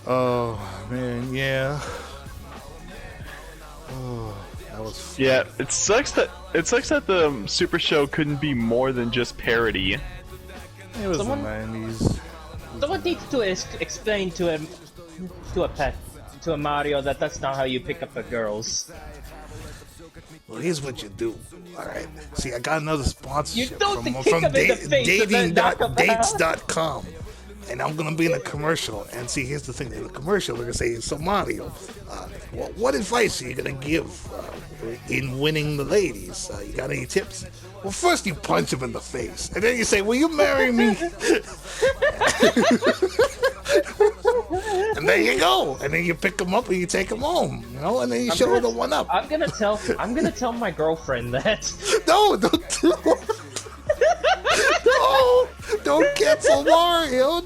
Oh man, yeah. Oh, that was fun. Yeah, it sucks that the Super Show couldn't be more than just parody. It was Someone- the 90s. Someone needs to explain to a Mario that that's not how you pick up the girls. Well, here's what you do. All right. See, I got another sponsorship You don't from kick him in the face and then knock him out. dating.dates.com. And I'm going to be in a commercial. And see, here's the thing. In the commercial, they're going to say, so Mario, what advice are you going to give in winning the ladies? You got any tips? Well, first you punch him in the face. And then you say, will you marry me? And there you go. And then you pick them up and you take them home. You know, and then you show her the one up. I'm gonna tell my girlfriend that. No, don't do it. No, don't cancel Mario.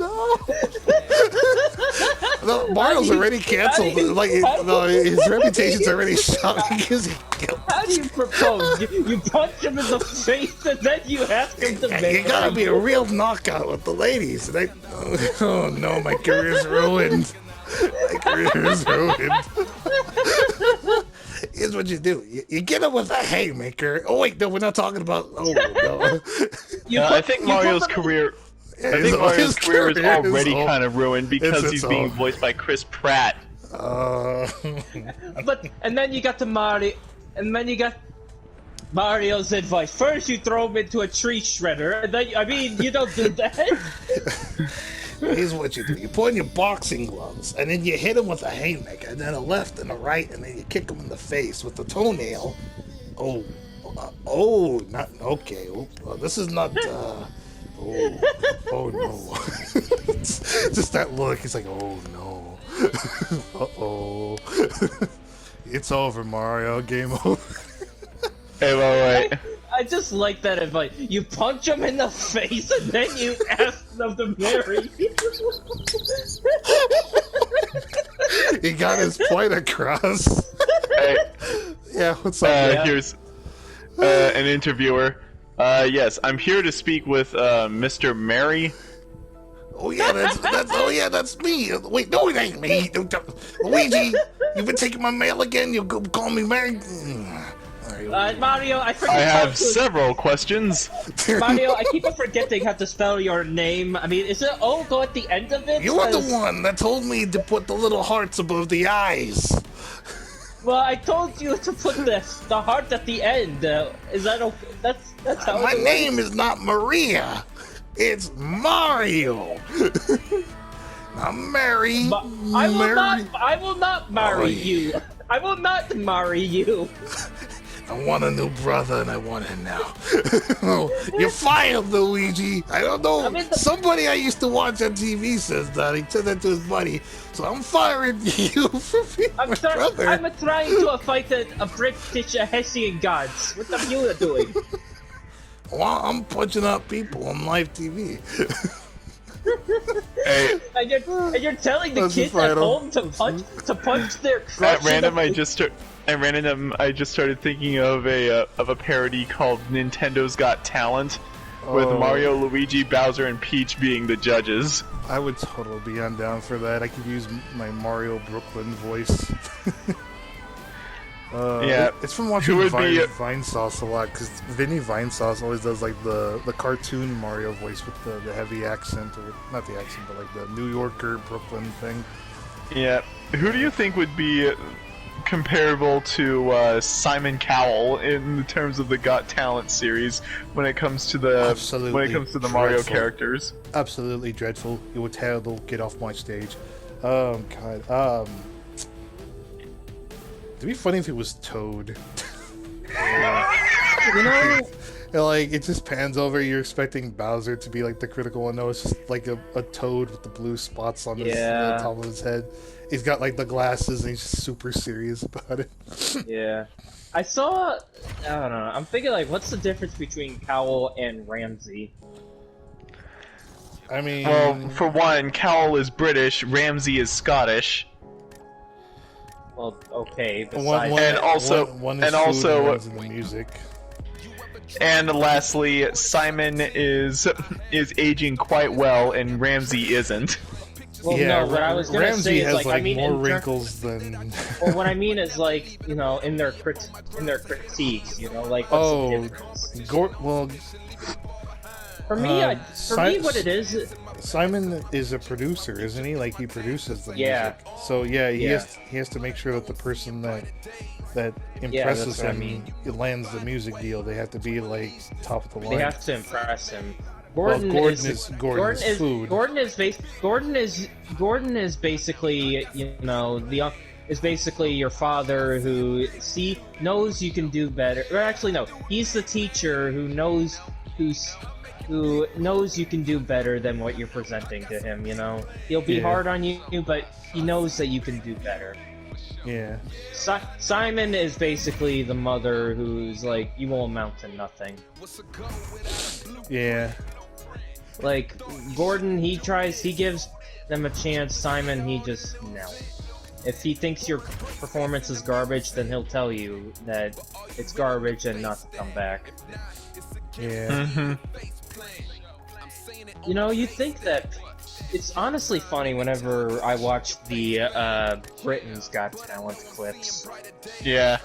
No, Mario's already canceled. His reputation's already shot because he killed. How do you propose? You punch him in the face and then you ask him to marry You gotta be a real knockout with the ladies. And oh no, my career's ruined. My career's ruined. Here's what you do. You get him with a haymaker. Oh wait, no, we're not talking about. Oh no. I think Mario's career. I think Mario's career is already kind of ruined because he's being voiced by Chris Pratt. But and then you got the Mario, and then you got Mario's advice. First, you throw him into a tree shredder, and then you don't do that. Here's what you do. You put on your boxing gloves, and then you hit him with a haymaker, and then a left and a right, and then you kick him in the face with the toenail. Not okay. This is not. Oh no. Just that look. He's like, oh no. Uh-oh. It's over, Mario. Game over. Hey, wait. I just like that advice. You punch him in the face and then you ask them to marry you. He got his point across. Hey, Yeah, what's up? here's an interviewer. Yes, I'm here to speak with Mr. Mary. Oh yeah, that's me. Wait, no, it ain't me. Luigi, you've been taking my mail again. You call me Mary. Mario, I forget. I have several questions. Mario, I keep on forgetting how to spell your name. I mean, is it O go at the end of it? You were the one that told me to put the little hearts above the eyes. Well, I told you to put the heart at the end. Is that okay? That's how. My name is not Maria. It's Mario. I'm Mary. I will not marry you. I will not marry you. I want a new brother and I want him now. You're fired, Luigi. I don't know. Somebody I used to watch on TV says that. He said that to his buddy. So I'm firing you for being my brother. I'm trying to fight a British Hessian gods. What are you doing? Well, I'm punching out people on live TV. Hey, And you're telling the That's kids right at on. home to punch their crush. at random, I just started thinking of a parody called Nintendo's Got Talent, with Mario, Luigi, Bowser, and Peach being the judges. I would totally be down for that. I could use my Mario Brooklyn voice. Yeah, it's from watching who would be Vine Sauce a lot, because Vinny Vine Sauce always does like the cartoon Mario voice with the heavy accent, or not the accent, but like the New Yorker Brooklyn thing. Yeah, who do you think would be comparable to Simon Cowell in terms of the Got Talent series when it comes to the Mario dreadful. characters? Absolutely dreadful. It would terrible. Get off my stage. Oh god. It'd be funny if it was Toad. You know, Like, it just pans over, you're expecting Bowser to be like the critical one. No, it's just like a Toad with the blue spots on his the top of his head. He's got like the glasses and he's just super serious about it. yeah. I don't know. I'm thinking like, what's the difference between Cowell and Ramsey? I mean, Well, for one, Cowell is British, Ramsey is Scottish. Well, okay. one And also- is and food also- one's in the music. And lastly, Simon is aging quite well, and Ramsey isn't. Well, yeah, no, what I was gonna Ramsey say is has like, I mean, more wrinkles than. well, what I mean is like, you know, in their critiques, you know, like what's the difference? Well, For me, what it is. Simon is a producer, isn't he? Like he produces the Yeah. music. So yeah, he Yeah. has to make sure that the person that impresses that's what I him mean. lands the music deal. They have to be like top of the line. They have to impress him. Gordon is food. Gordon is basically, you know, is basically your father who knows you can do better. Or actually, no, he's the teacher who knows you can do better than what you're presenting to him. You know, he'll be hard on you, but he knows that you can do better. Yeah. Simon is basically the mother who's like, you will amount to nothing. Yeah. Like, Gordon, he gives them a chance. Simon, he just, no. If he thinks your performance is garbage, then he'll tell you that it's garbage and not to come back. Yeah. Mm-hmm. You know, you think that... It's honestly funny whenever I watch the Britain's Got Talent clips. Yeah.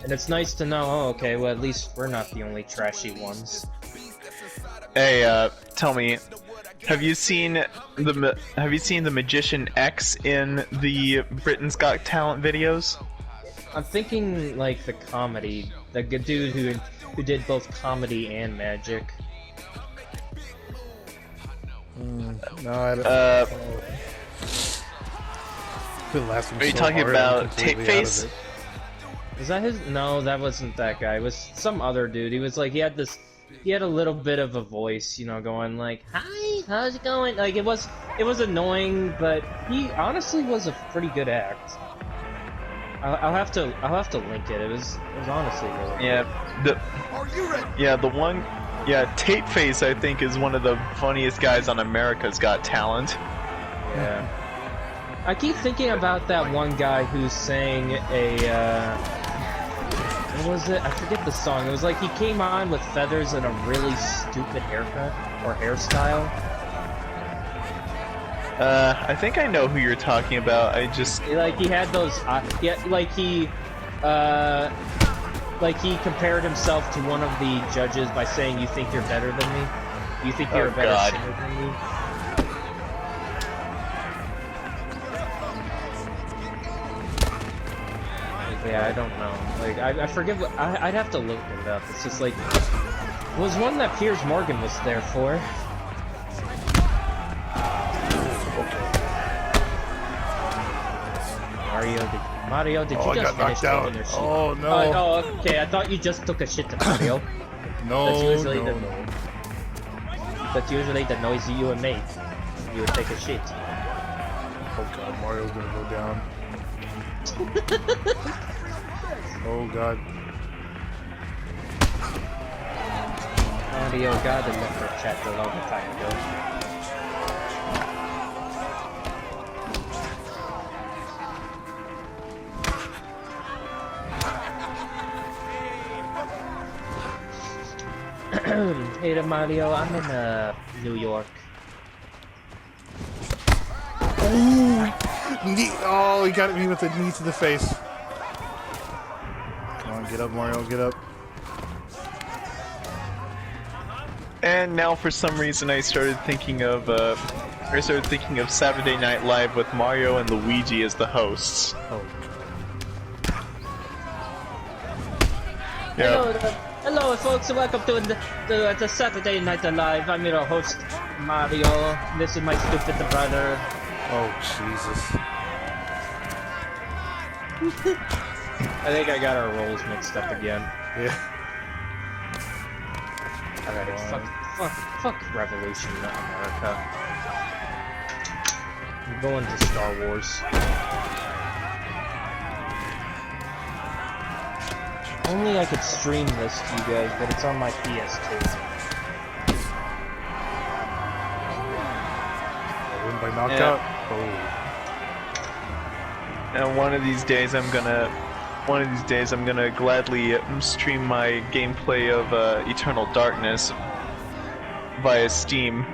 And it's nice to know, oh, okay, well, at least we're not the only trashy ones. Hey, tell me, have you seen the Magician X in the Britain's Got Talent videos? I'm thinking, like, the comedy. The good dude who did both comedy and magic. No, I don't. Are you talking about Tape Face? Is that his? No, that wasn't that guy. It was some other dude. He was like, he had a little bit of a voice, you know, going like, "Hi, how's it going?" Like it was annoying, but he honestly was a pretty good act. I'll have to link it. It was honestly really good. Tape Face I think is one of the funniest guys on America's Got Talent. Yeah. I keep thinking about that one guy who sang what was it? I forget the song. It was like he came on with feathers and a really stupid haircut or hairstyle. I think I know who you're talking about. I just Like he had those like he compared himself to one of the judges by saying, "You think you're better than me? You think you're a better singer than me?" Yeah, I don't know. Like, I forget what... I'd have to look it up. It's just like... It was one that Piers Morgan was there for. Mario, did you just finish taking your shit? Oh, no. Oh, okay, I thought you just took a shit to Mario. No, That's usually the noise you would make. You would take a shit. Oh god, Mario's gonna go down. Oh god. Mario got the left for chat a long time ago. Hey there, Mario, I'm in New York. Oh, he got me with a knee to the face. Come on, get up, Mario, get up. And now, for some reason, I started thinking of Saturday Night Live with Mario and Luigi as the hosts. Oh. Yeah. Hello, folks, and welcome to the Saturday Night Live. I'm your host, Mario. This is my stupid brother. Oh, Jesus. I think I got our roles mixed up again. Yeah. Alright, fuck Revolution America. I'm going to Star Wars. Only I could stream this to you guys, but it's on my PS2. Win by knockout? Yeah. Oh. And one of these days I'm gonna gladly stream my gameplay of Eternal Darkness via Steam.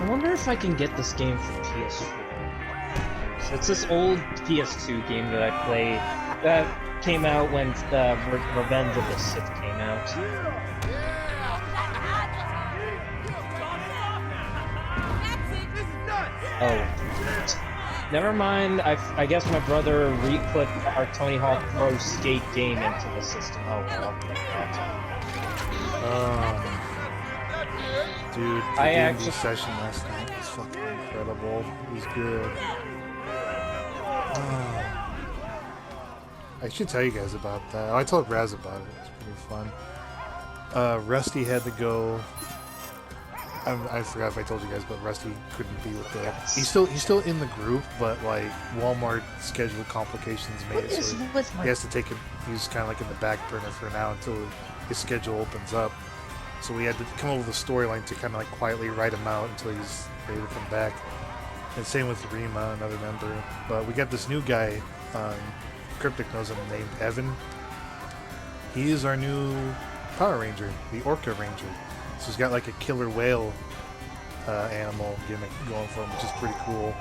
I wonder if I can get this game for PS4. It's this old PS2 game that I played that came out when Revenge of the Sith came out. Oh, never mind. I guess my brother re-put our Tony Hawk Pro Skate game into the system. Oh well, I'll play that. Dude, the D&D session last night was fucking incredible. It was good. I should tell you guys about that. I told Raz about it. It was pretty fun. Rusty had to go. I forgot if I told you guys, but Rusty couldn't be with the. He's still in the group, but like Walmart schedule complications made it so he has to take it. He's kind of like in the back burner for now until his schedule opens up. So we had to come up with a storyline to kind of like quietly write him out until he's ready to come back. And same with Rima, another member. But we got this new guy, Cryptic knows him, named Evan. He is our new Power Ranger, the Orca Ranger. So he's got like a killer whale animal gimmick going for him, which is pretty cool.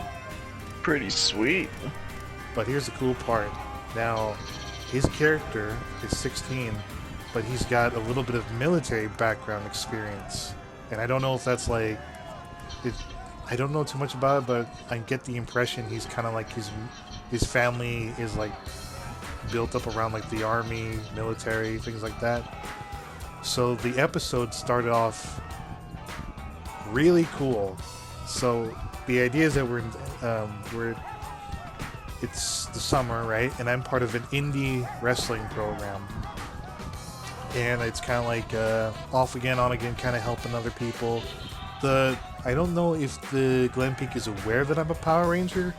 Pretty sweet. But here's the cool part. Now, his character is 16, but he's got a little bit of military background experience. And I don't know if that's like... I don't know too much about it, but I get the impression he's kind of like his family is like built up around like the army, military, things like that. So the episode started off really cool. So the idea is that it's the summer, right? And I'm part of an indie wrestling program. And it's kind of like off again, on again, kind of helping other people. I don't know if the Glen Peak is aware that I'm a Power Ranger,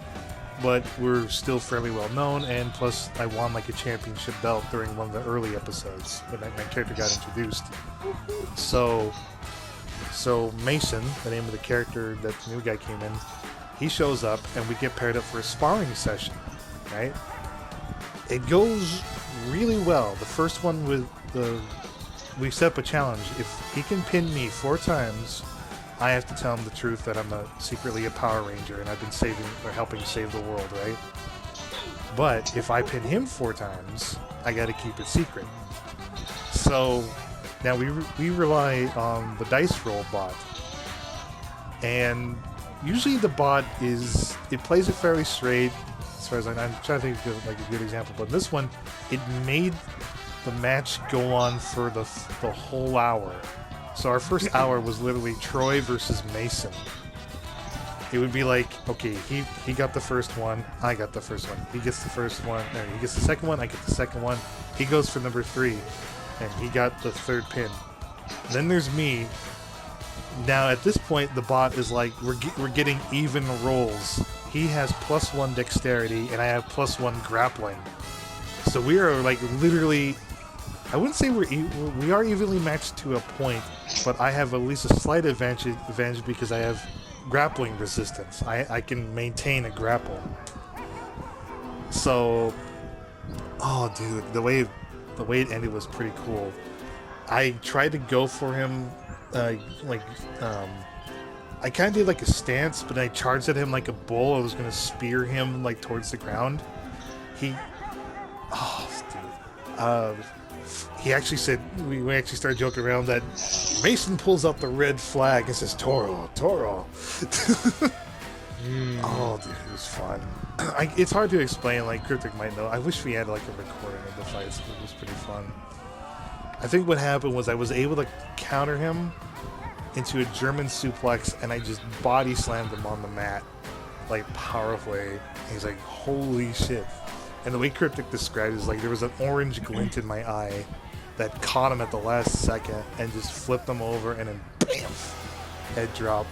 but we're still fairly well known, and plus I won like a championship belt during one of the early episodes when my character got introduced. So Mason, the name of the character that the new guy came in, he shows up and we get paired up for a sparring session, right? It goes really well. The first one we set up a challenge. If he can pin me 4 times, I have to tell him the truth that I'm secretly a Power Ranger and I've been helping save the world, right? But if I pin him 4 times, I gotta keep it secret. So now we rely on the dice roll bot. And usually the bot plays it fairly straight, as far as I'm trying to think of like a good example, but this one, it made the match go on for the whole hour. So our first hour was literally Troy versus Mason. It would be like, okay, he got the first one, I got the first one. He gets the first one, no, he gets the second one, I get the second one. He goes for number 3, and he got the 3rd pin. Then there's me. Now at this point, the bot is like, we're getting even rolls. He has +1 dexterity, and I have +1 grappling. So we are like literally... I wouldn't say we are evenly matched to a point, but I have at least a slight advantage because I have grappling resistance. I can maintain a grapple. So, oh dude, the way it ended was pretty cool. I tried to go for him, I kind of did like a stance, but I charged at him like a bull. I was gonna spear him like towards the ground. He actually said, we actually started joking around that Mason pulls out the red flag and says, Toro. Oh, dude, it was fun. It's hard to explain, like Cryptic might know. I wish we had like a recording of the fights. It was pretty fun. I think what happened was I was able to counter him into a German suplex, and I just body slammed him on the mat, like powerfully. And he's like, holy shit. And the way Cryptic described it is like there was an orange glint in my eye that caught him at the last second and just flipped him over, and then bam, head drop.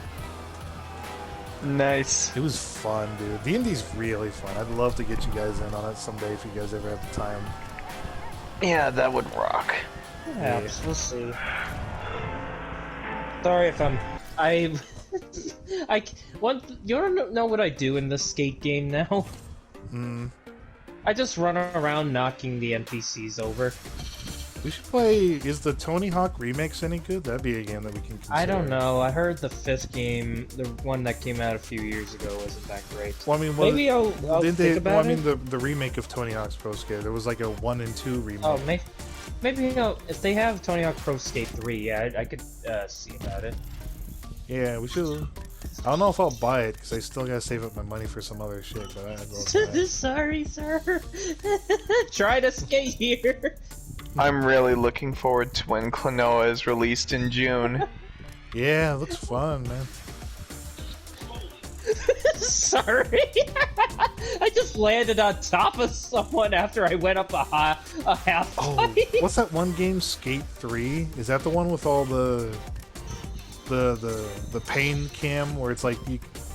Nice. It was fun, dude. D&D's really fun. I'd love to get you guys in on it someday if you guys ever have the time. Yeah, that would rock. Yeah, we'll see. Sorry if you don't know what I do in this skate game now? Hmm. I just run around knocking the NPCs over. We should play. Is the Tony Hawk remix any good? That'd be a game that we can consider. I don't know. I heard the 5th game, the one that came out a few years ago, wasn't that great. Well, I mean, maybe I'll think about it. The remake of Tony Hawk's Pro Skate. There was like a 1 and 2 remake. Oh, maybe if they have Tony Hawk Pro Skate 3, yeah, I could see about it. Yeah, we should. I don't know if I'll buy it because I still gotta save up my money for some other shit. But I'd love to. Sorry, sir. Try to skate here. I'm really looking forward to when Klonoa is released in June. Yeah, it looks fun, man. Sorry. I just landed on top of someone after I went up a half Oh, what's that one game? Skate 3? Is that the one with all the pain cam where it's like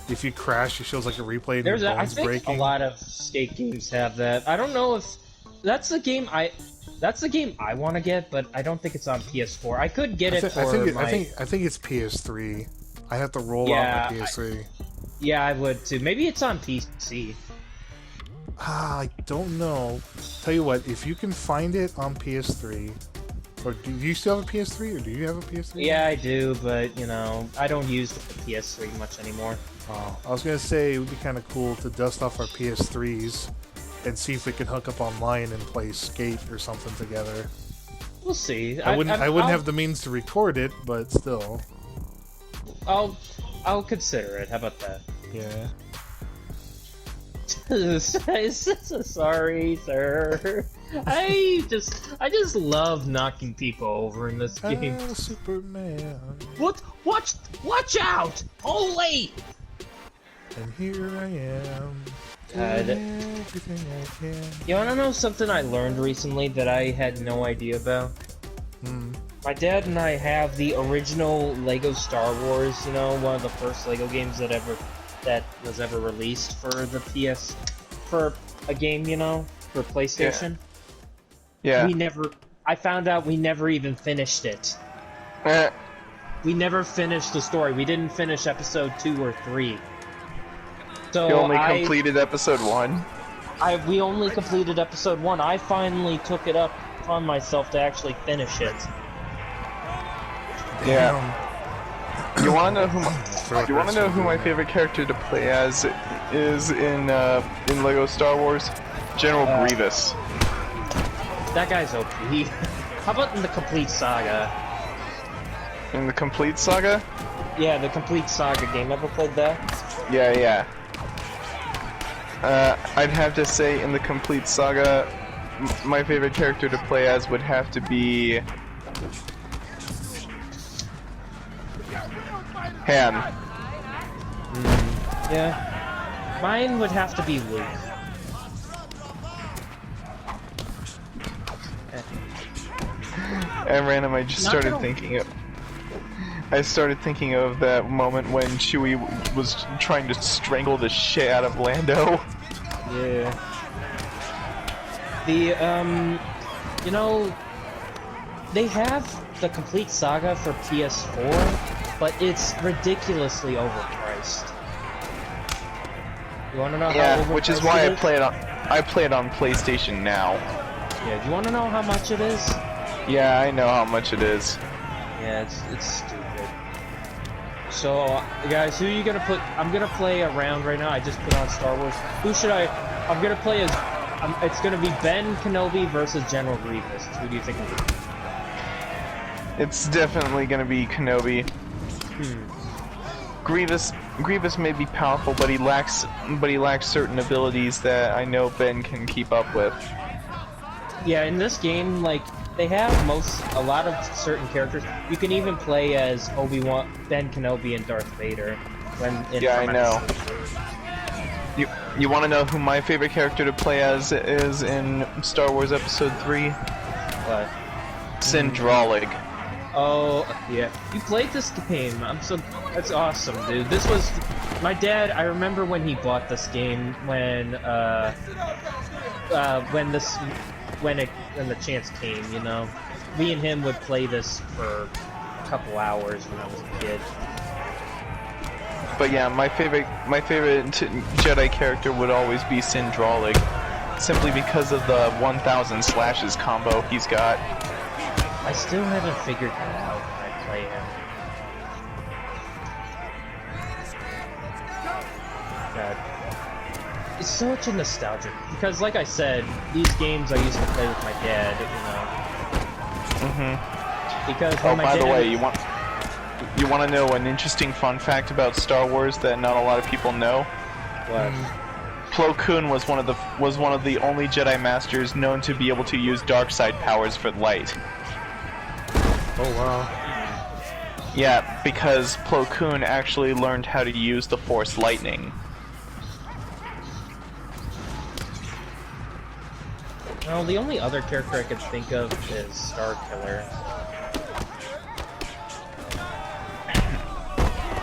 if you crash, it shows like a replay and your bones I think breaking? a lot of skate games have that. I don't know if that's the game I want to get, but I don't think it's on PS4. I could get it for I think it's PS3. I have to roll out my PS3. Yeah, I would too. Maybe it's on PC. I don't know. Tell you what, if you can find it on PS3, or do you still have a PS3, or do you have a PS3? Yeah, I do, but you know, I don't use the PS3 much anymore. Oh, I was gonna say it would be kind of cool to dust off our PS3s and see if we can hook up online and play Skate or something together. We'll see. I wouldn't have the means to record it, but still. I'll consider it. How about that? Yeah. Sorry, sir. I just love knocking people over in this game. Superman. What? Watch out! Holy! And here I am. Everything I can. You wanna know something I learned recently that I had no idea about? My dad and I have the original Lego Star Wars, you know, one of the first Lego games that was ever released for the for a game, you know, for PlayStation. Yeah. I found out we never even finished it. We never finished the story. We didn't finish episode 2 or 3. So you only completed episode 1? We only completed episode 1. I finally took it upon myself to actually finish it. Yeah. You wanna know who my favorite character to play as is in Lego Star Wars? General Grievous. That guy's OP. How about in the Complete Saga? In the Complete Saga? Yeah, the Complete Saga game. Ever played that? Yeah. I'd have to say in the Complete Saga, my favorite character to play as would have to be Han. Yeah. Mine would have to be Luke. At random, I just started thinking of that moment when Chewie was trying to strangle the shit out of Lando. Yeah. The, you know, they have the Complete Saga for PS4, but it's ridiculously overpriced. You wanna know how overpriced which is why it is? I play it on PlayStation Now. Yeah, do you wanna know how much it is? Yeah, I know how much it is. Yeah, it's stupid. So, guys, who are you gonna put? I'm gonna play a round right now. I just put on Star Wars. Who should I? I'm gonna play as. It's gonna be Ben Kenobi versus General Grievous. Who do you think? It's definitely gonna be Kenobi. Grievous may be powerful, but he lacks certain abilities that I know Ben can keep up with. Yeah, in this game, like, they have a lot of certain characters. You can even play as Obi-Wan, Ben Kenobi, and Darth Vader. Yeah, I know. You want to know who my favorite character to play as is in Star Wars Episode 3? What? Syndralig. Oh, yeah. You played this game. That's awesome, dude. This was my dad. I remember when he bought this game when the chance came. You know, me and him would play this for a couple hours when I was a kid. But yeah, my favorite Jedi character would always be Syndralig, simply because of the 1000 slashes combo he's got. I still haven't figured that out when I play him. God. It's such a nostalgic, because like I said, these games I used to play with my dad, you know. Mm-hmm. Because when by the way, you want to know an interesting fun fact about Star Wars that not a lot of people know? What? Plo Koon was one of the only Jedi Masters known to be able to use dark side powers for light. Oh wow. Yeah, because Plo Koon actually learned how to use the Force lightning. Well, the only other character I could think of is Star Killer.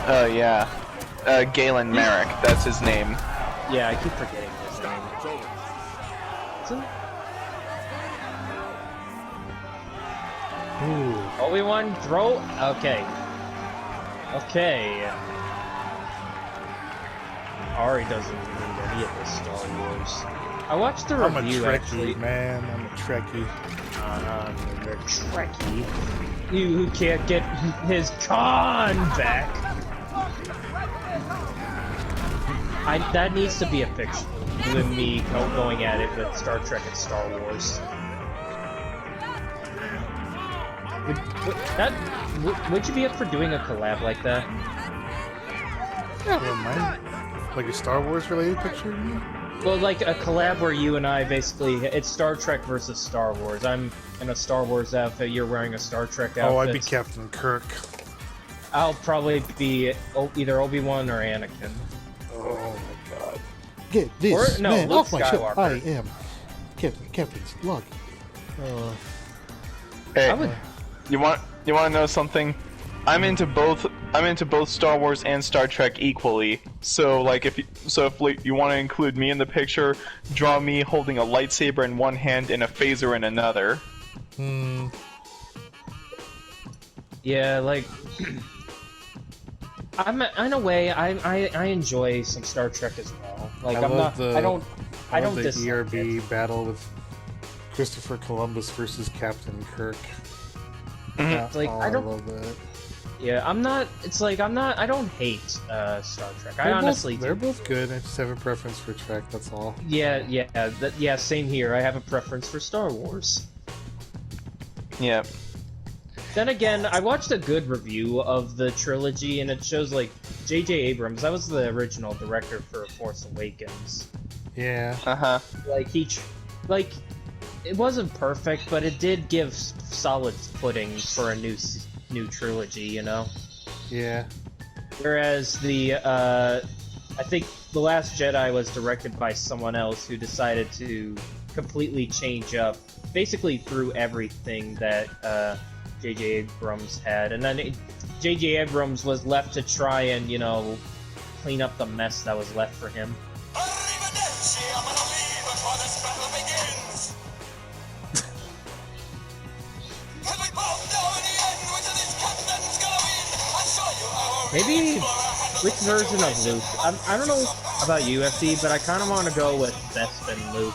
Oh yeah. Galen Marek, that's his name. Yeah, I keep forgetting his name. Isn't... Ooh. Obi-Wan, throw... Okay. Okay. Ari doesn't need any of this Star Wars. I watched the I'm a review, Trekkie, actually. man. I'm a Trekkie. You're a Trekkie. You can't get his con back. That needs to be a fix with me going at it with Star Trek and Star Wars. Would you be up for doing a collab like that? Yeah, I wouldn't mind. Like a Star Wars related picture, you mean? Well, like a collab where you and I basically, it's Star Trek versus Star Wars. I'm in a Star Wars outfit, you're wearing a Star Trek outfit. Oh, I'd be Captain Kirk. I'll probably be either Obi-Wan or Anakin. Oh my god. Get this man Luke off my ship. Skywalker. I am Captain's log. Hey, you want to know something? I'm into both Star Wars and Star Trek equally. So like if you want to include me in the picture, draw me holding a lightsaber in one hand and a phaser in another. Yeah, like in a way I enjoy some Star Trek as well. Like I don't the ERB battle with Christopher Columbus versus Captain Kirk. Yeah, like I love that. Yeah, I don't hate Star Trek. I honestly they're both good. I just have a preference for Trek, that's all. Yeah, same here. I have a preference for Star Wars. Yeah. Then again, I watched a good review of the trilogy, and it shows like J.J. Abrams. That was the original director for Force Awakens. Yeah. Like it wasn't perfect, but it did give solid footing for a new trilogy, you know? Yeah. Whereas I think The Last Jedi was directed by someone else who decided to completely change up, basically through everything that J.J. Abrams had, and then J.J. Abrams was left to try and, you know, clean up the mess that was left for him. Maybe which version of Luke? I don't know about you, FD, but I kind of want to go with Bespin Luke.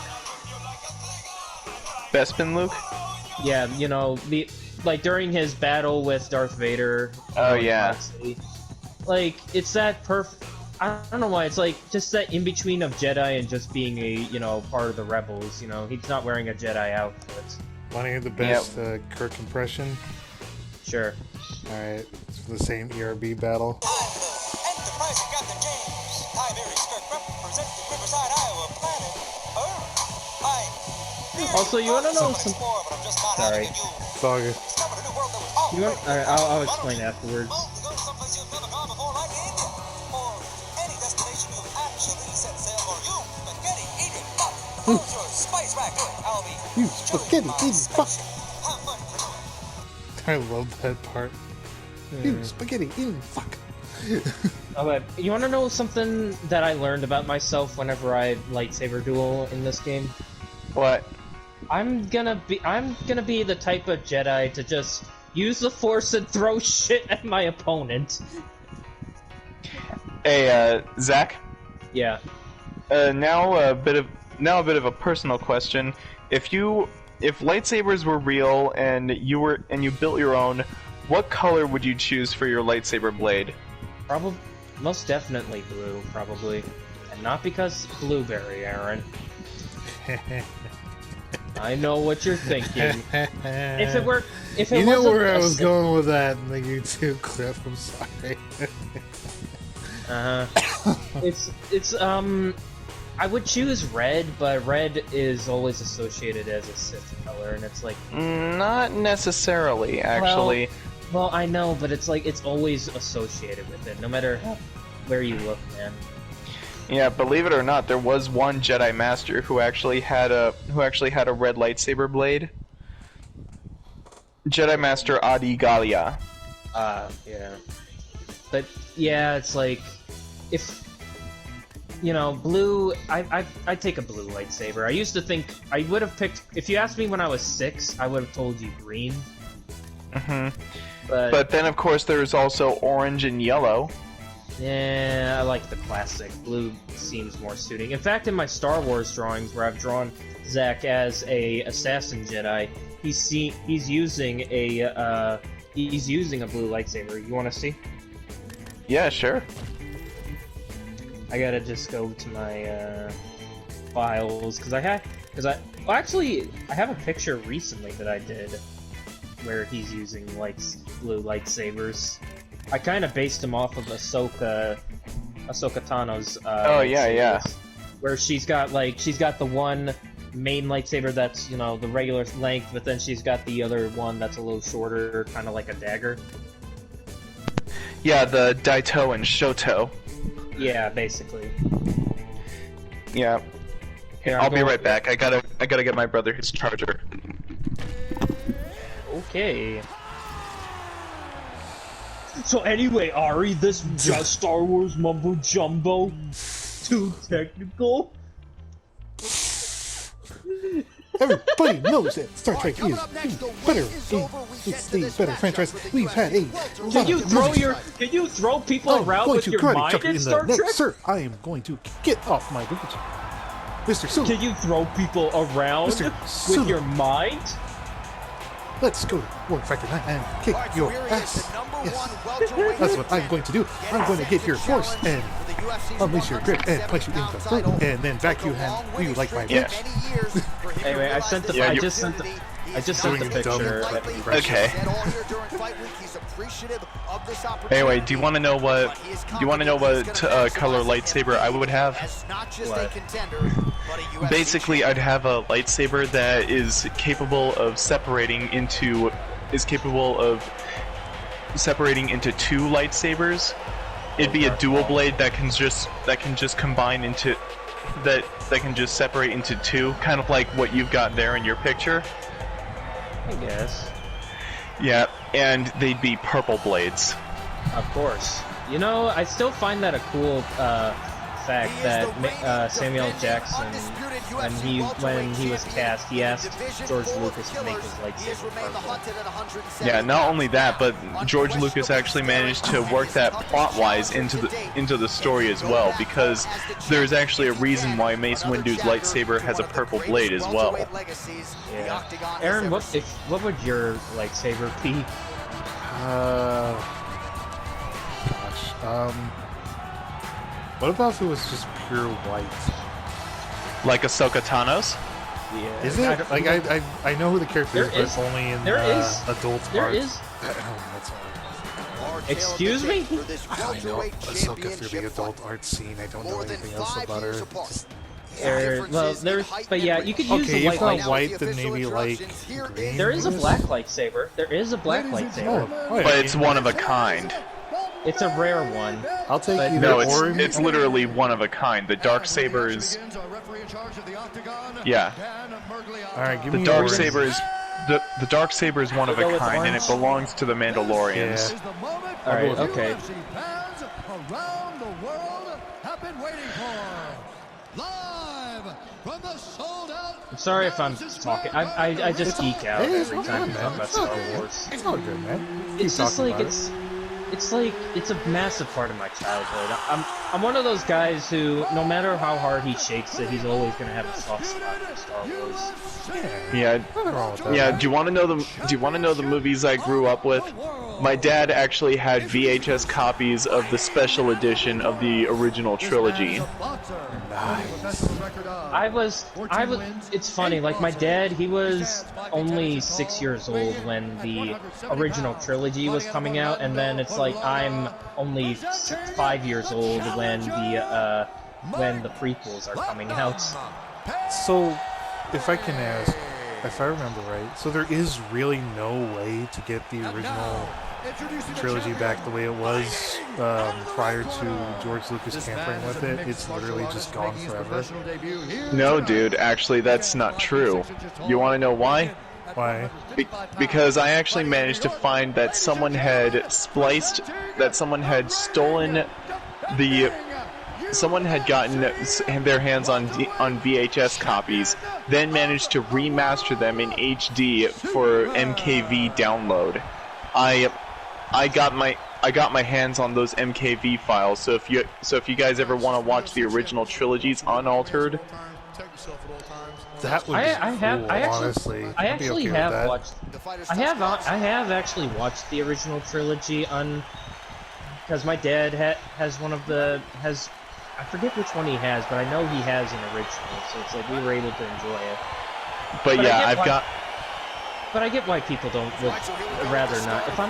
Bespin Luke? Yeah, you know, like during his battle with Darth Vader. Oh yeah. Like it's that perfect. I don't know why it's like just that in between of Jedi and just being a part of the rebels. You know, he's not wearing a Jedi outfit. Want to hear the best Kirk impression? Sure. Alright, it's for the same ERB battle. Also, you wanna know some... Sorry. It's all good. Alright, I'll explain afterwards. You spaghetti eating fuck! I love that part. You spaghetti eating fuck! Okay, you wanna know something that I learned about myself whenever I lightsaber duel in this game? What? I'm gonna be the type of Jedi to just use the Force and throw shit at my opponent. Hey, Zach? Yeah. Now a bit of a personal question. If you if lightsabers were real and you built your own, what color would you choose for your lightsaber blade? Probably, most definitely blue, probably. And not because blueberry, Aaron. I know what you're thinking. If it were, if it you know wasn't where I a was si- going with that in the YouTube clip. I'm sorry. It's I would choose red, but red is always associated as a Sith color, and it's like, Not necessarily, actually. well, I know, but it's like it's always associated with it, no matter where you look, man. Yeah, believe it or not, there was one Jedi Master who actually had a red lightsaber blade. Jedi Master Ari-Dynamic. Yeah. But yeah, it's like if you know, blue. I'd take a blue lightsaber. I used to think I would have picked. If you asked me when I was 6, I would have told you green. But then, of course, there's also orange and yellow. yeah, I like the classic. Blue seems more suiting. In fact, in my Star Wars drawings, where I've drawn Zack as a assassin Jedi, he's using a blue lightsaber. You want to see? Yeah, sure. I gotta just go to my files because I actually I have a picture recently that I did where he's using blue lightsabers. I kind of based him off of Ahsoka Tano's. Oh yeah. Where she's got the one main lightsaber that's the regular length, but then she's got the other one that's a little shorter, kind of like a dagger. Yeah, the Daito and Shoto. Yeah, basically. Yeah. Here, I'll be right back. I gotta get my brother his charger. Okay. So anyway, Ari, this just Star Wars mumbo jumbo, too technical. Everybody knows that Star Trek is the better game. It's the better franchise. We've had a Can you throw people around with your mind in Star Trek? Sir, I am going to get off my religion. Mr. Sulu, Can you throw people around Mr. with Sulu. your mind? let's go to War Factor 9 and kick your ass. Yes, that's what I'm going to do. I'm going to get your force and unleash your grip and punch you in the throat and then vacuum hand you like my bitch. Anyway, I just sent the picture. Okay. Anyway, do you want to know what color lightsaber I would have? What? Basically, I'd have a lightsaber that is capable of separating into two lightsabers. It'd be a dual blade that can just combine into that can just separate into two, kind of like what you've got there in your picture. I guess. Yeah, and they'd be purple blades. Of course. You know, I still find that a cool fact that Samuel Jackson, when he was cast, he asked George Lucas to make his lightsaber purple. Yeah, not only that, but George Lucas actually managed to work that plot-wise into the story as well, because there's actually a reason why Mace Windu's lightsaber has a purple blade as well. Yeah. Aaron, what would your lightsaber be? What about if it was just pure white? Like Ahsoka Tano's? Yeah. Is it? Like, I know who the character is, but it's only in adult There parts. is. That's all. Excuse me? I know Ahsoka through the adult art scene. I don't know anything else about her. But yeah, you could use Okay, the if white not white, then maybe like green. There is a black lightsaber. There is a black lightsaber. But it's one of a kind. It's a rare one. I'll take But either No, orange. it's literally one of a kind. The dark saber is... Yeah. Alright, give The me dark orange. saber is... The dark saber is one of Go a with kind, and it orange? belongs to the Mandalorians. Yeah. Alright, okay. Fans around the world have been waiting for. Live from the sold-out. I'm sorry if I'm talking. I just geek out Hey, it's every all time good, we man. talk about It's all Star good. Wars. It's all good, man. Keep It's just talking like about it's like, it's a massive part of my childhood. I'm one of those guys who, no matter how hard he shakes it, he's always gonna have a soft spot for Star Wars. Yeah, yeah. Do you want to know the movies I grew up with? My dad actually had VHS copies of the special edition of the original trilogy. It's funny, like my dad, he was only 6 years old when the original trilogy was coming out, and then it's like I'm only 5 years old when the prequels are coming out. So, if I can ask, if I remember right, so there is really no way to get the original trilogy back the way it was prior to George Lucas tampering with it. It's literally just gone forever. No, dude, actually that's not true. You want to know why? Why? Because I actually managed to find that someone had someone had gotten their hands on VHS copies, then managed to remaster them in HD for MKV download. I got my hands on those MKV files. So if you guys ever want to watch the original trilogies unaltered, that would be cool, honestly. I actually have watched. I have actually watched the original trilogy because my dad has one of the I forget which one he has, but I know he has an original, so it's like we were able to enjoy it. But yeah, But I get why people would rather not. If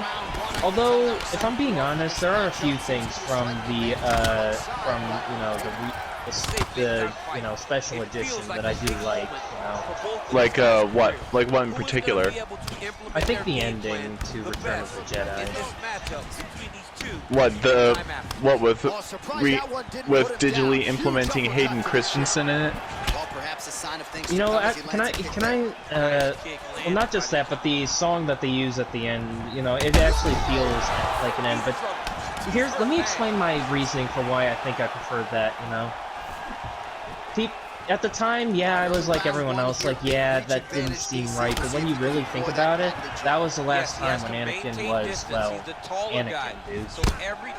I'm being honest, there are a few things from the special edition that I do like. Like what? Like what in particular? I think the ending to Return of the Jedi. What with digitally implementing Hayden Christensen in it? You know, can I well, not just that, but the song that they use at the end, you know, it actually feels like an end, but let me explain my reasoning for why I think I preferred that, you know. At the time, yeah, I was like everyone else, like, yeah, that didn't seem right, but when you really think about it, that was the last time when Anakin was, well, Anakin, dude.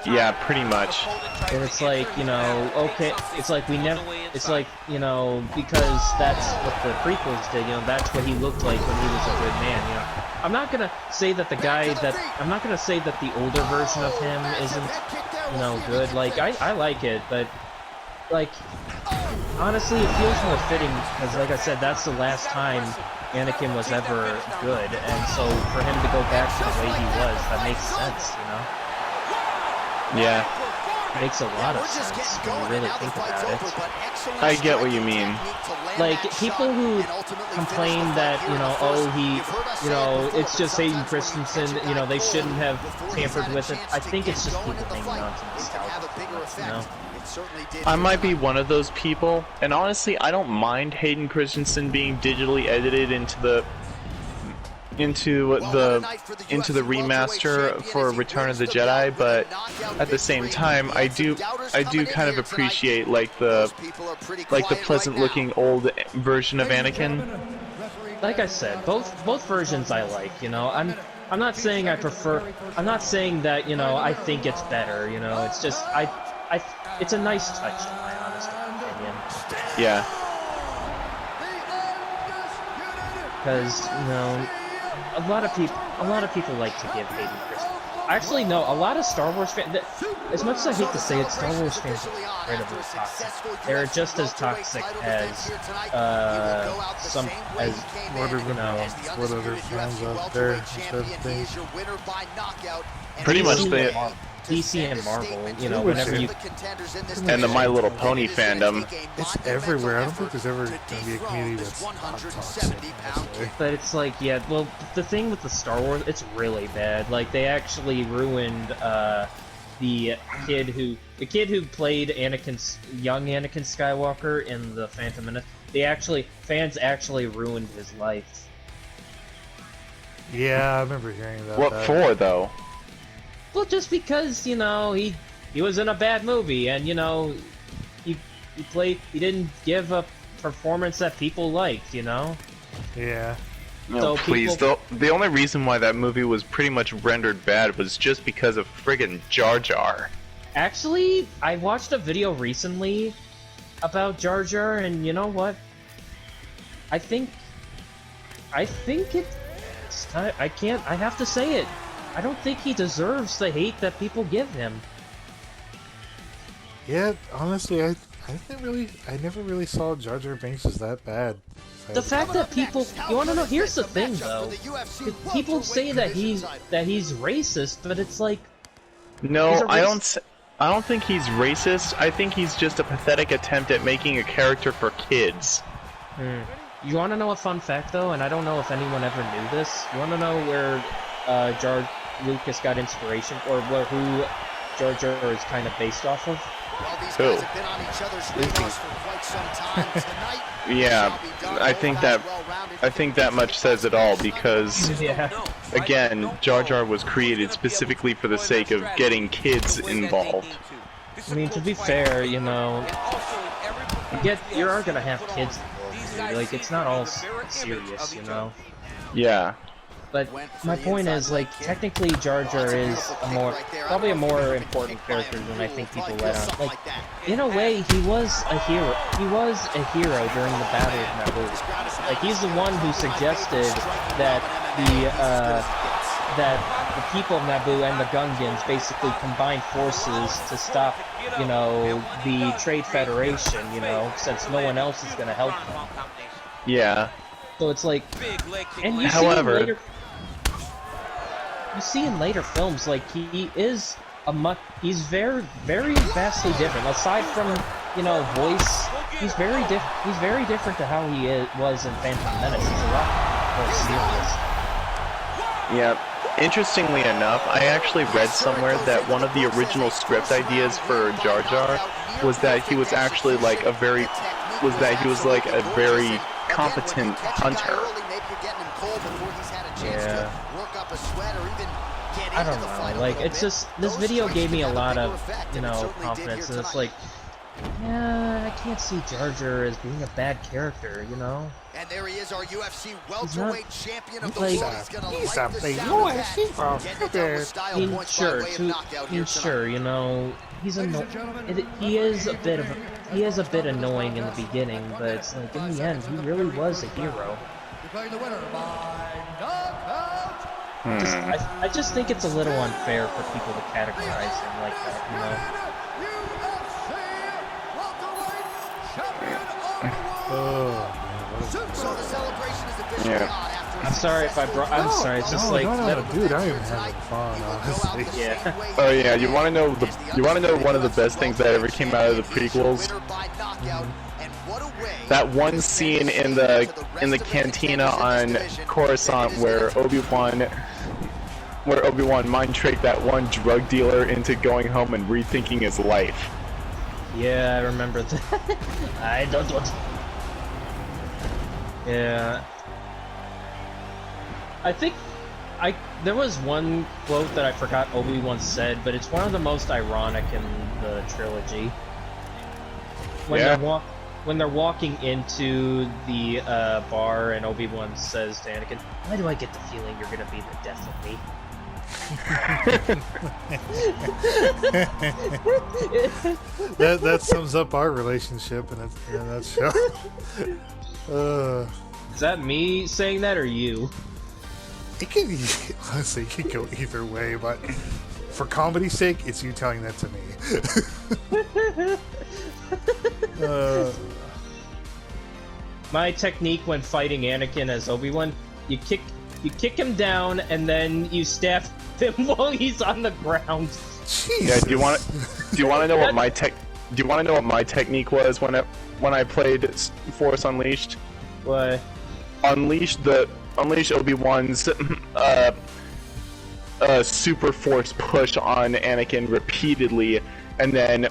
Yeah, pretty much. And it's like, you know, okay, it's like it's like, you know, because that's what the prequels did, you know, that's what he looked like when he was a good man, you know. I'm not gonna say that I'm not gonna say that the older version of him isn't, you know, good, like, I like it, but, like, honestly, it feels more fitting, because, like I said, that's the last time Anakin was ever good, and so for him to go back to the way he was, that makes sense, you know? Yeah. It makes a lot of sense when you really think about it. I get what you mean. Like, people who complain that, you know, oh, you know, it's just Hayden Christensen, you know, they shouldn't have tampered with it, I think it's just people hanging on to nostalgia, you know? I might be one of those people, and honestly, I don't mind Hayden Christensen being digitally edited into the remaster for Return of the Jedi, but at the same time, I do kind of appreciate like the pleasant-looking old version of Anakin. Like I said, both versions I like, you know. I'm not saying I prefer. I'm not saying that, you know, I think it's better, you know. It's just it's a nice touch, in my honest opinion. Yeah. Because, you know, a lot of people like to give Hayden Christensen. Actually, no, a lot of Star Wars fans, as much as I hate to say it, Star Wars fans are incredibly toxic. They're just as toxic as, what other fans out there said things. Pretty much they... DC and Marvel, you know, whenever you... And the My Little Pony fandom. It's everywhere. I don't think there's ever going to be a community that's not toxic. But it's like, yeah, well, the thing with the Star Wars, it's really bad. Like, they actually ruined, the kid who played young Anakin Skywalker in the Phantom Menace. Fans actually ruined his life. Yeah, I remember hearing about What that. for, though? Well, just because, you know, he was in a bad movie, and, you know, he Yeah. No, So please. The only reason why that movie was pretty much rendered bad was just because of friggin' Jar Jar. Actually, I watched a video recently about Jar Jar, and you know what? I think it's kind of, I have to say it. I don't think he deserves the hate that people give him. Yeah, honestly, I never really saw Jar Jar Binks as that bad. The fact that people, you want to know? Here's the thing, though. People say that he's racist, but it's like, No, I don't think he's racist. I think he's just a pathetic attempt at making a character for kids. You want to know a fun fact, though? And I don't know if anyone ever knew this. You want to know where George Lucas got inspiration, or who Jar Jar is kind of based off of? Well, these guys have been on each other's radars for quite some time. Tonight, Yeah, I think that much says it all, because again, Jar Jar was created specifically for the sake of getting kids involved. I mean, to be fair, you know, you are gonna have kids involved, dude. Like, it's not all serious, you know. Yeah. But my point is, like, technically Jar Jar is probably a more important character than I think people let on. Like, in a way, he was a hero. He was a hero during the Battle of Naboo. Like, he's the one who suggested that the people of Naboo and the Gungans basically combine forces to stop, you know, the Trade Federation, you know, since no one else is gonna help them. Yeah. So it's like, and you see in later films, like, he's very, very vastly different. Aside from, you know, voice, he's very different to how he was in Phantom Menace. He's a lot more serious. Yeah. Interestingly enough, I actually read somewhere that one of the original script ideas for Jar Jar was that he was actually like a very competent hunter. Yeah. I don't know, like, it's just, this video gave me a lot of, you know, confidence, and it's like, yeah, I can't see Jar Jar as being a bad character, you know? And there he is, our UFC welterweight champion of the like, world. He's gonna light the Sure, you know, he is a bit annoying in the beginning, but it's like, in the end, he really was a hero. Declaring the winner by knockout. I just think it's a little unfair for people to categorize him like that, you know? So the celebration is officially on after I'm sorry if I brought. I'm sorry. It's just like, dude, I am having fun, honestly. Yeah. Oh yeah, you want to know one of the best things that ever came out of the prequels? That one scene in the cantina on Coruscant where Obi-Wan mind tricked that one drug dealer into going home and rethinking his life. Yeah, I remember that. I don't want. Yeah. I think there was one quote that I forgot Obi-Wan said, but it's one of the most ironic in the trilogy. When they're walking into the bar, and Obi-Wan says to Anakin, "Why do I get the feeling you're gonna be the death of me?" that sums up our relationship in a nutshell. Is that me saying that, or you? It can honestly, it can go either way, but for comedy's sake, it's you telling that to me. My technique when fighting Anakin as Obi-Wan, you kick him down and then you stab him while he's on the ground. Jesus. Yeah. Do you want to know what my technique was when I played Force Unleashed? What? Unleash Obi-Wan's super force push on Anakin repeatedly, and then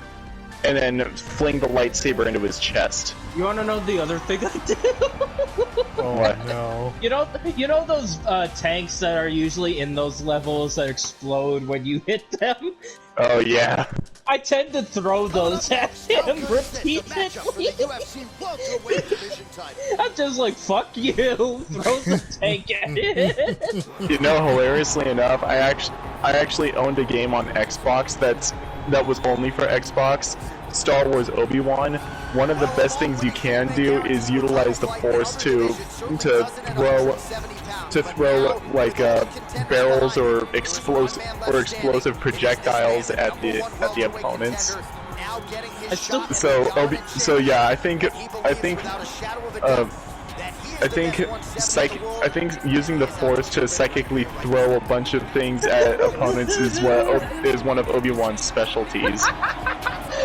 fling the lightsaber into his chest. You want to know the other thing I did? Oh What? no! You know those tanks that are usually in those levels that explode when you hit them? Oh yeah. I tend to throw those at him repeatedly. I'm just like, fuck you. Throw the tank at it. You know, hilariously enough, I actually owned a game on Xbox that was only for Xbox. Star Wars Obi-Wan. One of the best things you can do is utilize the Force to throw like barrels or explosive projectiles at the opponents. So yeah, I think using the Force to psychically throw a bunch of things at opponents is one of Obi-Wan's specialties.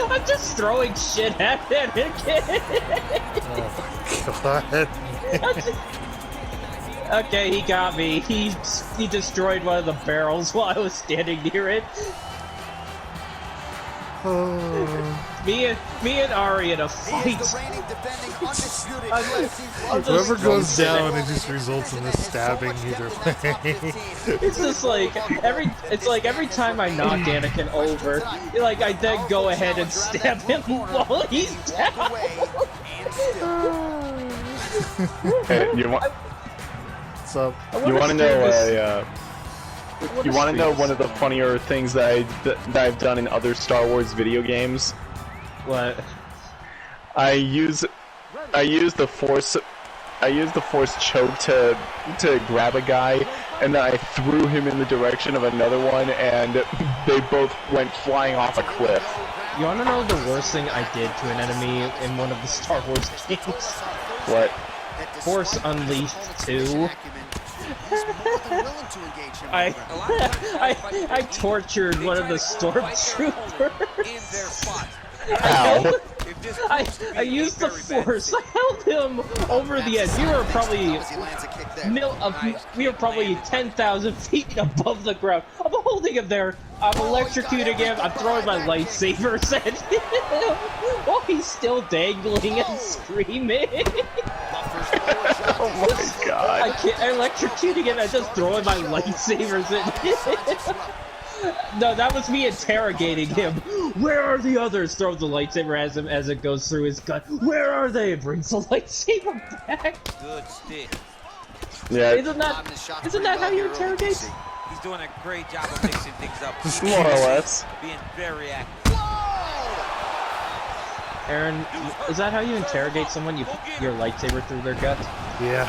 I'm just throwing shit at him again. God. Okay, he got me. He destroyed one of the barrels while I was standing near it. Me and Ari in a fight. Whoever goes down, it just results in a stabbing either way. It's just like every time I knock Anakin over, like I then go ahead and stab him while he's down. Hey, you want So to know you want to know one of the funnier things that I've done in other Star Wars video games? What? I use the Force choke to grab a guy, and then I threw him in the direction of another one, and they both went flying off a cliff. You wanna know the worst thing I did to an enemy in one of the Star Wars games? What? Force Unleashed 2. I tortured one of the stormtroopers. Ow. I used the Force. I held him over the edge. We were probably 10,000 feet above the ground. I'm holding him there. I'm electrocuting him. I'm throwing my lightsabers at him while he's still dangling and screaming. Oh my god. I'm electrocuting him and just throwing my lightsabers at him. No, that was me interrogating him. Where are the others? Throws the lightsaber at him as it goes through his gut. Where are they? Brings the lightsaber back. Good stick. Yeah. Isn't that how you interrogate? He's doing a great job of mixing things up. More or less. Being very active. Aaron, is that how you interrogate someone? You put your lightsaber through their gut? yeah,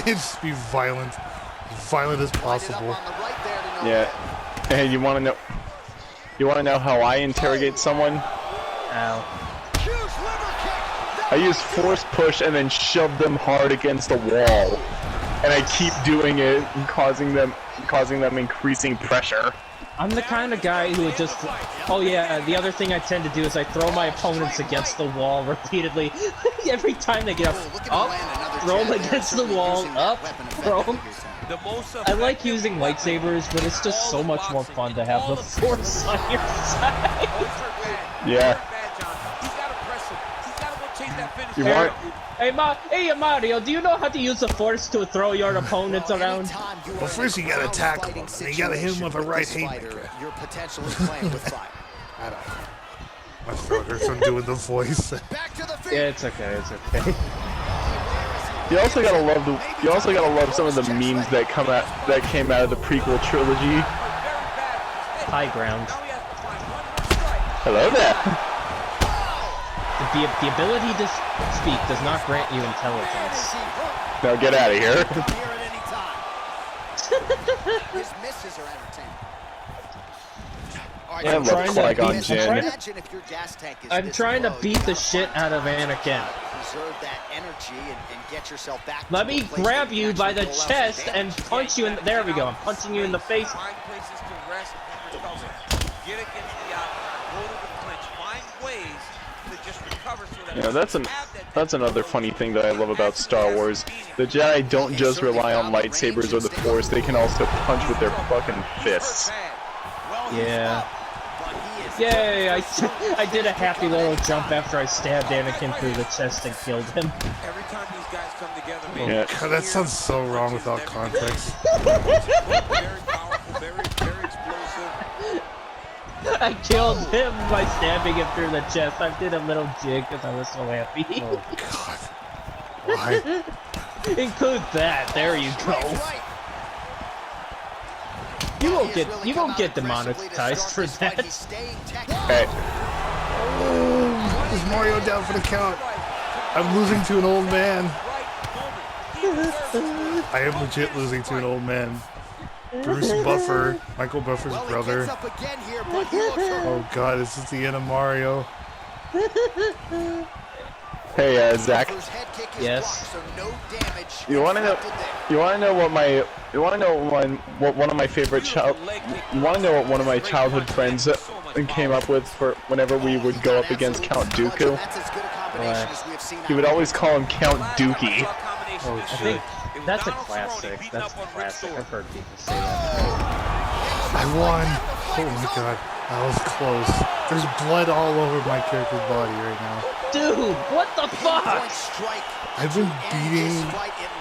just be violent as possible. Yeah. Hey, you want to know how I interrogate someone? Ow. I use force push and then shove them hard against the wall, and I keep doing it, and causing them increasing pressure. I'm the kind of guy who would just... Oh yeah, the other thing I tend to do is I throw my opponents against the wall repeatedly. Every time they get up, throw them against the wall, up, throw them. I like using lightsabers, but it's just so much more fun to have the Force on your side. Yeah. You want? Hey Mario, do you know how to use the Force to throw your opponents around? Well, first you gotta tackle him, and you gotta hit him with a right haymaker. You're potentially playing with fire. I don't know. My throat hurts from doing the voice. Back to the field. Yeah, it's okay, it's okay. You also gotta love some of the memes that came out of the prequel trilogy. High ground. Hello there. The ability to speak does not grant you intelligence. Now get out of here. His misses are entertaining. Yeah, look, Qui-Gon Jinn. I'm trying to beat the shit out of Anakin. Preserve that energy and get yourself back. Let me grab you by the chest and punch you in. There we go. I'm punching you in the face. Find places to rest and recover. Get against the outside. Go to the clinch. Find ways to just recover so that. Yeah, that's another funny thing that I love about Star Wars. The Jedi don't just rely on lightsabers or the Force; they can also punch with their fucking fists. Yeah. Yay! I did a happy little jump after I stabbed Anakin through the chest and killed him. Every time these guys come together, man. Yeah. God, that sounds so wrong without context. Very powerful, very explosive. I killed him by stabbing him through the chest. I did a little jig because I was so happy. Oh God. Why? Include that. There you go. You won't get demonetized for that. Hey, Is Mario down for the count? I'm losing to an old man. I am legit losing to an old man. Bruce Buffer, Michael Buffer's brother. Oh God, this is the end of Mario. hey, Zach. Yes. You want to know? You want to know what my? You want to know what one of my favorite You want to know what one of my childhood friends came up with for whenever we would go up against Count Dooku? He would always call him Count Dookie. Oh I shit. think that's a classic. That's a classic. I've heard people say that. I won! Oh my God, that was close. There's blood all over my character's body right now. Dude, what the fuck? I've been beating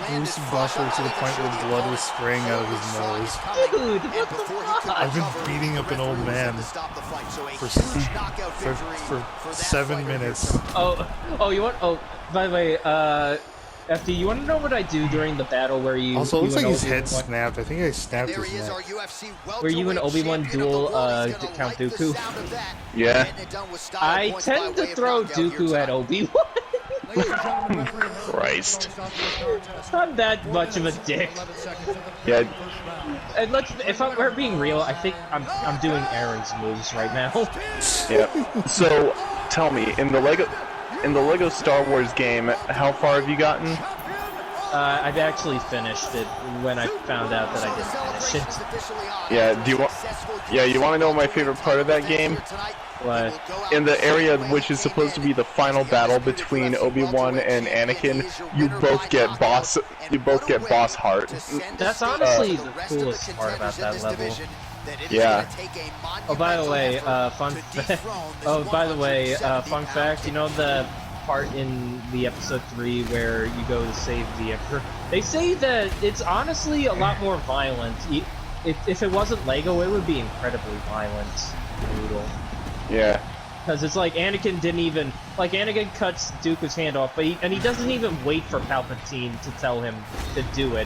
Bruce Buffer to the point where blood was spraying out of his nose. Dude, what the fuck? I've been beating up an old man for 7 minutes. Oh, you want? Oh, by the way, FD, you want to know what I do during the battle where you? Also, it looks you like and his head Obi-Wan- snapped. I think I snapped his neck. Where you and Obi-Wan duel Count Dooku? Yeah. I tend to throw Dooku at Obi-Wan. Christ. I'm that much of a dick. Yeah. And if we're being real, I think I'm doing Aaron's moves right now. Yeah. So, tell me, in the Lego Star Wars game, how far have you gotten? I've actually finished it when I found out that I didn't finish it. Yeah. You want to know my favorite part of that game? What? In the area which is supposed to be the final battle between Obi-Wan and Anakin, you both get boss heart. That's honestly the coolest part about that level. Yeah. Oh, by the way, fun fact. You know the part in the episode 3 where you go to save the Emperor? They say that it's honestly a lot more violent. If it wasn't Lego, it would be incredibly violent, brutal. Yeah. Because it's like Anakin cuts Dooku's hand off, but he doesn't even wait for Palpatine to tell him to do it.